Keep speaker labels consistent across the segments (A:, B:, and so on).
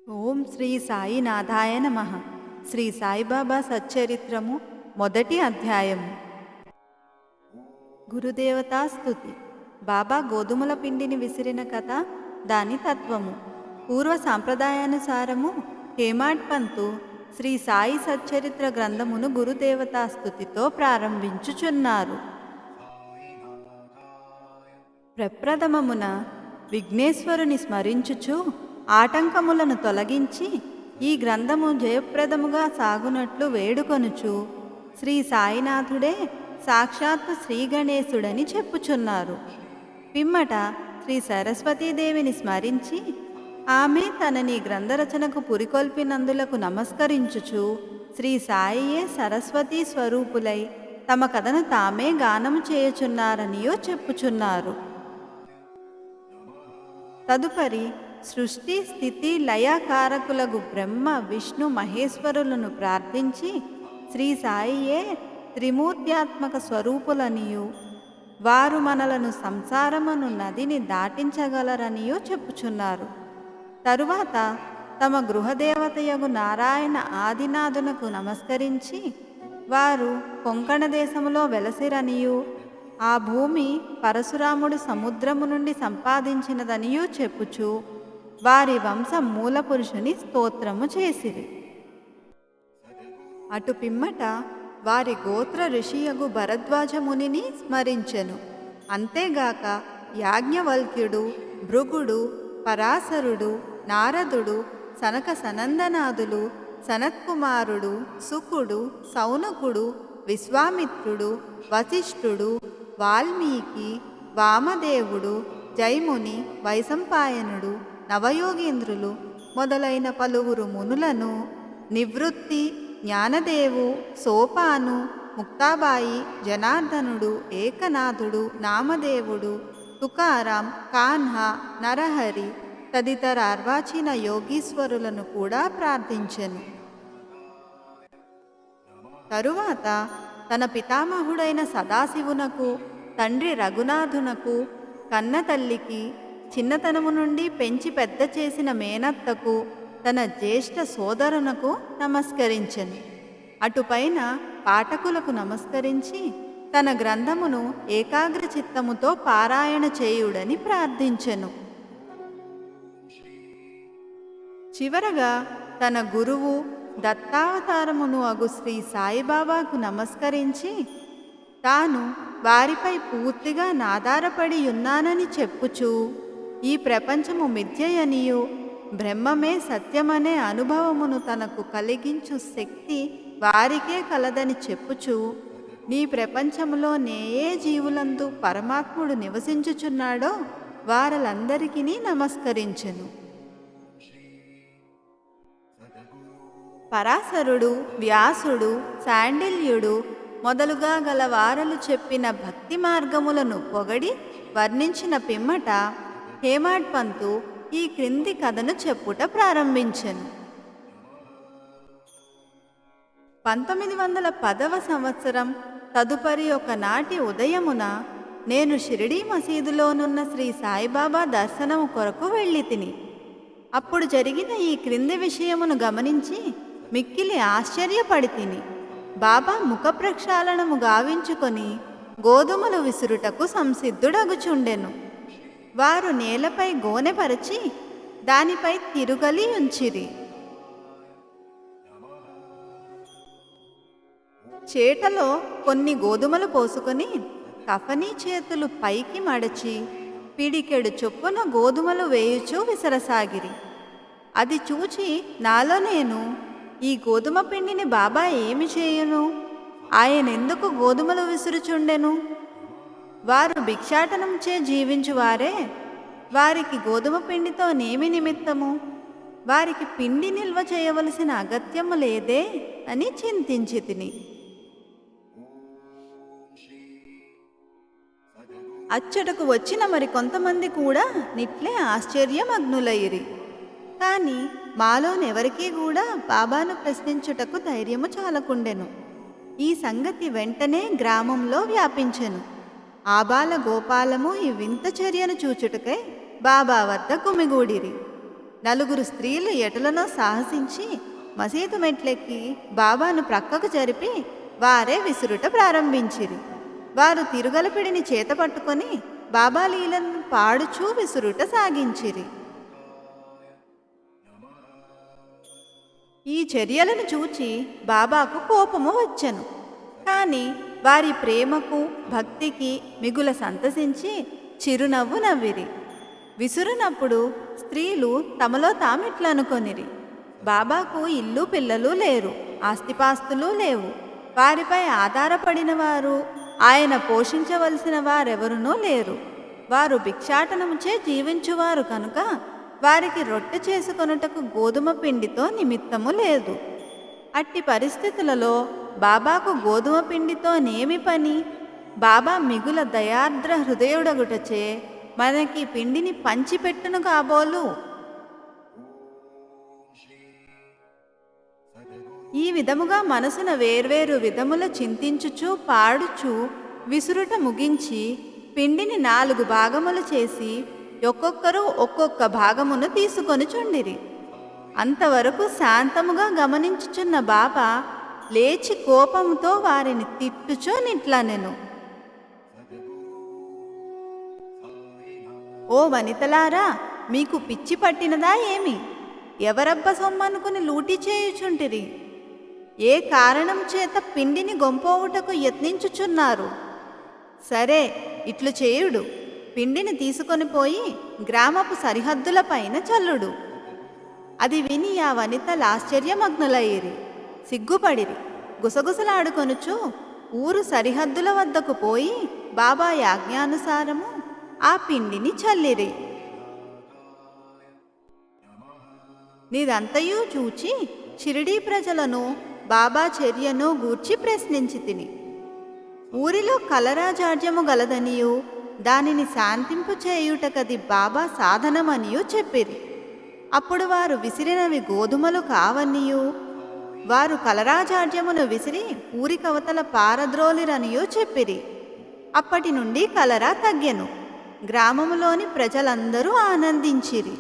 A: ఓం శ్రీ సాయినాథాయ నమః. శ్రీ సాయిబాబా సచ్చరిత్రము మొదటి అధ్యాయము. గురుదేవతా స్తుతి. బాబా గోధుమల పిండిని విసిరిన కథ, దాని తత్వము. పూర్వ సాంప్రదాయానుసారము హేమాడ్ పంతు శ్రీ సాయి సచ్చరిత్ర గ్రంథమును గురుదేవతా స్తుతితో ప్రారంభించుచున్నారు. ప్రప్రథమమున విఘ్నేశ్వరుని స్మరించుచు ఆటంకములను తొలగించి ఈ గ్రంథము జయప్రదముగా సాగునట్లు వేడుకొనుచు శ్రీ సాయినాథుడే సాక్షాత్తు శ్రీ గణేశుడని చెప్పుచున్నారు. పిమ్మట శ్రీ సరస్వతీదేవిని స్మరించి ఆమె తనని గ్రంథరచనకు పురికొల్పినందులకు నమస్కరించుచు శ్రీ సాయియే సరస్వతీ స్వరూపులై తమ కథను తామే గానము చేయుచున్నారనియో చెప్పుచున్నారు. తదుపరి సృష్టి స్థితి లయకారకులకు బ్రహ్మ విష్ణు మహేశ్వరులను ప్రార్థించి శ్రీ సాయియే త్రిమూర్త్యాత్మక స్వరూపులనియు వారు మనలను సంసారమును నదిని దాటించగలరనియూ చెప్పుచున్నారు. తరువాత తమ గృహదేవతయగు నారాయణ ఆదినాథునకు నమస్కరించి వారు కొంకణ దేశములో వెలసిరనియు ఆ భూమి పరశురాముడు సముద్రము నుండి సంపాదించినదనియూ చెప్పుచు వారి వంశ మూలపురుషుని స్తోత్రము చేసిరి. అటు పిమ్మట వారి గోత్ర ఋషియగు భరద్వాజమునిని స్మరించెను. అంతేగాక యాజ్ఞవల్క్యుడు, భృగుడు, పరాశరుడు, నారదుడు, సనక సనందనాథులు, సనత్కుమారుడు, సుకుడు, సౌనకుడు, విశ్వామిత్రుడు, వశిష్ఠుడు, వాల్మీకి, వామదేవుడు, జైముని, వైశంపాయనుడు, నవయోగేంద్రులు మొదలైన పలువురు మునులను, నివృత్తి, జ్ఞానదేవు, సోపాను, ముక్తాబాయి, జనార్దనుడు, ఏకనాథుడు, నామదేవుడు, తుకారాం, కాన్హా, నరహరి తదితర అర్వాచీన యోగీశ్వరులను కూడా ప్రార్థించెను. తరువాత తన పితామహుడైన సదాశివునకు, తండ్రి రఘునాథునకు, కన్నతల్లికి, చిన్నతనము నుండి పెంచి పెద్ద చేసిన మేనత్తకు, తన జ్యేష్ఠ సోదరునకు నమస్కరించెను. అటుపైన పాఠకులకు నమస్కరించి తన గ్రంథమును ఏకాగ్ర చిత్తముతో పారాయణ చేయుడని ప్రార్థించెను. చివరగా తన గురువు దత్తావతారమును అగు శ్రీ సాయిబాబాకు నమస్కరించి తాను వారిపై పూర్తిగా నాధారపడి ఉన్నానని చెప్పుచూ ఈ ప్రపంచము మిథ్యయనియు బ్రహ్మమే సత్యమనే అనుభవమును తనకు కలిగించు శక్తి వారికే కలదని చెప్పుచూ నీ ప్రపంచములో ఏ జీవులందు పరమాత్ముడు నివసించుచున్నాడో వారలందరికీ నమస్కరించెను. పరాశరుడు, వ్యాసుడు, శాండిల్యుడు మొదలుగా గల వారలు చెప్పిన భక్తి మార్గములను పొగడి వర్ణించిన పిమ్మట హేమాడ్ పంతు ఈ క్రింది కథను చెప్పుట ప్రారంభించెను. 1910వ సంవత్సరం తదుపరి ఒకనాటి ఉదయమున నేను షిరిడీ మసీదులోనున్న శ్రీ సాయిబాబా దర్శనము కొరకు వెళ్ళి తిని అప్పుడు జరిగిన ఈ క్రింది విషయమును గమనించి మిక్కిలి ఆశ్చర్యపడి తిని బాబా ముఖ ప్రక్షాళనము గావించుకొని గోధుమలు విసురుటకు సంసిద్ధుడగుచుండెను. వారు నేలపై గోనెపరచి దానిపై తిరుగలి ఉంచిరి. చేటలో కొన్ని గోధుమలు పోసుకొని కఫనీ చేతులు పైకి మడచి పిడికెడు చొప్పున గోధుమలు వేయుచూ విసరసాగిరి. అది చూచి నాలో నేను, ఈ గోధుమ పిండిని బాబా ఏమి చేయును? ఆయనెందుకు గోధుమలు విసురుచుండెను? వారు భిక్షాటనంచే జీవించువారే, వారికి గోధుమ పిండితో నేమి నిమిత్తము? వారికి పిండి నిల్వ చేయవలసిన అగత్యము లేదే అని చింతించి తిని అచ్చటకు వచ్చిన మరి కొంతమంది కూడా నిట్లే ఆశ్చర్యమగ్నులైరి. కానీ మాలోనెవరికీ కూడా బాబాను ప్రశ్నించుటకు ధైర్యము చాలకుండెను. ఈ సంగతి వెంటనే గ్రామంలో వ్యాపించెను. ఆబాల గోపాలము ఈ వింత చర్యను చూచుటకై బాబా వద్ద గుమిగూడిరి. నలుగురు స్త్రీలు ఎటులనో సాహసించి మసీదు మెట్లెక్కి బాబాను ప్రక్కకు జరిపి వారే విసురుట ప్రారంభించిరి. వారు తిరుగలపిడిని చేతపట్టుకొని బాబా లీలను పాడుచూ విసురుట సాగించిరి. ఈ చర్యలను చూచి బాబాకు కోపము వచ్చెను. కానీ వారి ప్రేమకు భక్తికి మిగుల సంతసించి చిరునవ్వు నవ్విరి. విసురునప్పుడు స్త్రీలు తమలో తామిట్లనుకొనిరి, బాబాకు ఇల్లు పిల్లలు లేరు, ఆస్తిపాస్తులు లేవు, వారిపై ఆధారపడిన వారు, ఆయన పోషించవలసిన వారెవరునూ లేరు. వారు భిక్షాటనముచే జీవించువారు కనుక వారికి రొట్టె చేసుకొనుటకు గోధుమ పిండితో నిమిత్తము లేదు. అట్టి పరిస్థితులలో బాబాకు గోధుమ పిండితో నేమి పని? బాబా మిగుల దయార్ద్ర హృదయుడగుటచే మనకి పిండిని పంచిపెట్టును కాబోలు. ఈ విధముగా మనసున వేర్వేరు విధముల చింతించుచూ పాడుచూ విసురుట ముగించి పిండిని 4 భాగములు చేసి ఒక్కొక్కరు ఒక్కొక్క భాగమును తీసుకొని చుండిరి. అంతవరకు శాంతముగా గమనించుచున్న బాబా లేచి కోపంతో వారిని తిట్టుచూ నిట్లనెను, ఓ వనితలారా, మీకు పిచ్చి పట్టినదా ఏమి? ఎవరబ్బ సొమ్మనుకుని లూటి చేయుచుంటిరి? ఏ కారణం చేత పిండిని గొంపోవుటకు యత్నించుచున్నారు? సరే, ఇట్లు చేయుడు, పిండిని తీసుకొని పోయి గ్రామపు సరిహద్దులపైన చల్లుడు. అది విని ఆ వనితలు ఆశ్చర్యమగ్నులయ్యిరి, సిగ్గుపడిరి. గుసగుసలాడుకొనుచు ఊరు సరిహద్దుల వద్దకు పోయి బాబా యాజ్ఞానుసారము ఆ పిండిని చల్లిరి. నిదంతయూ చూచి షిరిడీ ప్రజలను బాబా చర్యను గూర్చి ప్రశ్నించి తిని, ఊరిలో కలరాజాడ్యము గలదనియు దానిని శాంతింపు చేయుటకది బాబా సాధనమనియు చెప్పిరి. అప్పుడు వారు విసిరినవి గోధుమలు కావనియు వారు కలరాజాడ్యమును విసిరి ఊరి కవతల పారద్రోలిరనియు చెప్పిరి. అప్పటి నుండి కలరా తగ్గెను. గ్రామములోని ప్రజలందరూ ఆనందించిరి.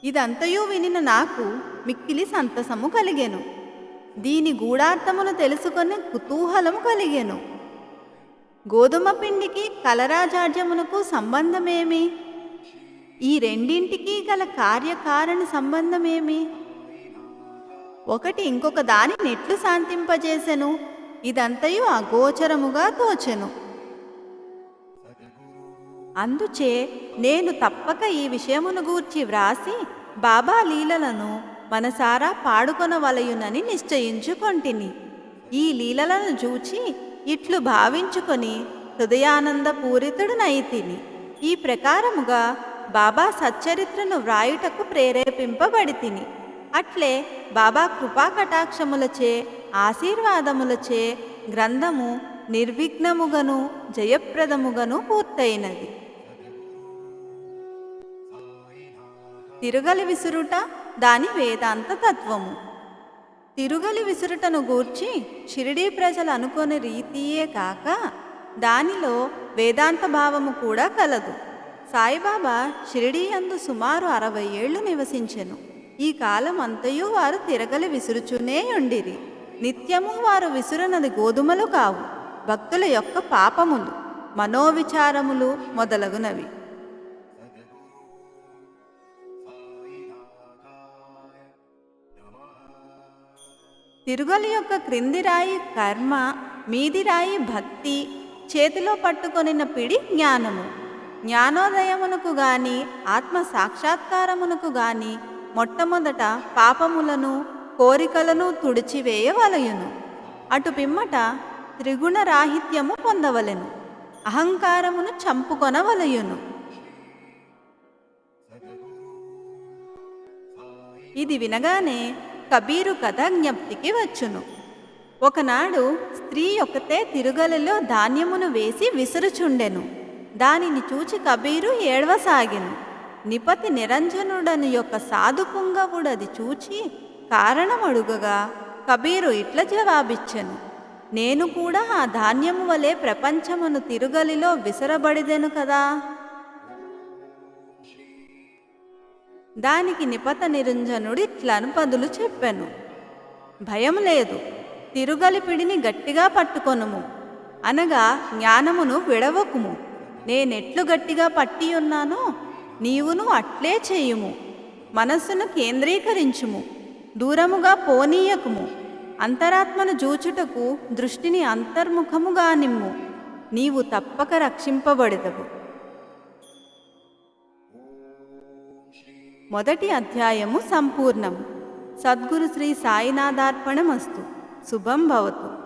A: ఇదంతయూ వినిన నాకు మిక్కిలి సంతసము కలిగెను. దీని గూఢార్థమును తెలుసుకునే కుతూహలము కలిగెను. గోధుమ పిండికి కలరాజాడ్యమునకు సంబంధమేమి? ఈ రెండింటికి గల కార్యకారణ సంబంధమేమి? ఒకటి ఇంకొక దాని నెట్లు శాంతింపజేసెను? ఇదంతయు అగోచరముగా తోచెను. అందుచే నేను తప్పక ఈ విషయమును గూర్చి వ్రాసి బాబా లీలలను మనసారా పాడుకొనవలయునని నిశ్చయించుకొంటిని. ఈ లీలలను చూచి ఇట్లు భావించుకొని హృదయానంద పూరితుడునైతిని. ఈ ప్రకారముగా బాబా సచ్చరిత్రను వ్రాయుటకు ప్రేరేపింపబడితిని. అట్లే బాబా కృపాకటాక్షములచే ఆశీర్వాదములచే గ్రంథము నిర్విఘ్నముగను జయప్రదముగను పూర్తయినది. తిరుగలి విసురుట దాని వేదాంత తత్వము. తిరుగలి విసురుటను గూర్చి షిరిడీ ప్రజలు అనుకునే రీతియే కాక దానిలో వేదాంత భావము కూడా కలదు. సాయిబాబా షిరిడీ యందు సుమారు 60 ఏళ్లు నివసించెను. ఈ కాలం అంతయు వారు తిరగలి విసురుచునే ఉండిరి. నిత్యము వారు విసురునది గోధుమలు కావు, భక్తుల యొక్క పాపములు, మనోవిచారములు మొదలగునవి. తిరుగలి యొక్క క్రింది రాయి కర్మ, మీది రాయి భక్తి, చేతిలో పట్టుకొనిన పిడి జ్ఞానము. జ్ఞానోదయమునకు గాని ఆత్మ సాక్షాత్కారమునకు గాని మొట్టమొదట పాపములను కోరికలను తుడిచివేయవలయును. అటు పిమ్మట త్రిగుణరాహిత్యము పొందవలెను. అహంకారమును చంపుకొనవలయును. ఇది వినగానే కబీరు కథ జ్ఞప్తికి వచ్చును. ఒకనాడు స్త్రీ ఒకతే తిరుగలిలో ధాన్యమును వేసి విసురుచుండెను. దానిని చూచి కబీరు ఏడవసాగెను. నిపతి నిరంజనుడని యొక్క సాధుపుంగవుడది చూచి కారణమడుగగా కబీరు ఇట్ల జవాబిచ్చెను, నేను కూడా ఆ ధాన్యము వలె ప్రపంచమును తిరుగలిలో విసరబడిదెను కదా. దానికి నిపత నిరంజనుడు ఇట్లను బదులు చెప్పెను. భయం లేదు, తిరుగలిపిడిని గట్టిగా పట్టుకొనుము, అనగా జ్ఞానమును విడవకుము. నేనెట్లు గట్టిగా పట్టియున్నానో నీవును అట్లే చేయుము. మనస్సును కేంద్రీకరించుము, దూరముగా పోనీయకుము. అంతరాత్మను జూచుటకు దృష్టిని అంతర్ముఖముగా నిమ్ము, నీవు తప్పక రక్షింపబడెదవు. మొదటి అధ్యాయము సంపూర్ణము. సద్గురు శ్రీ సాయినాథార్పణమస్తు. శుభం భవతు.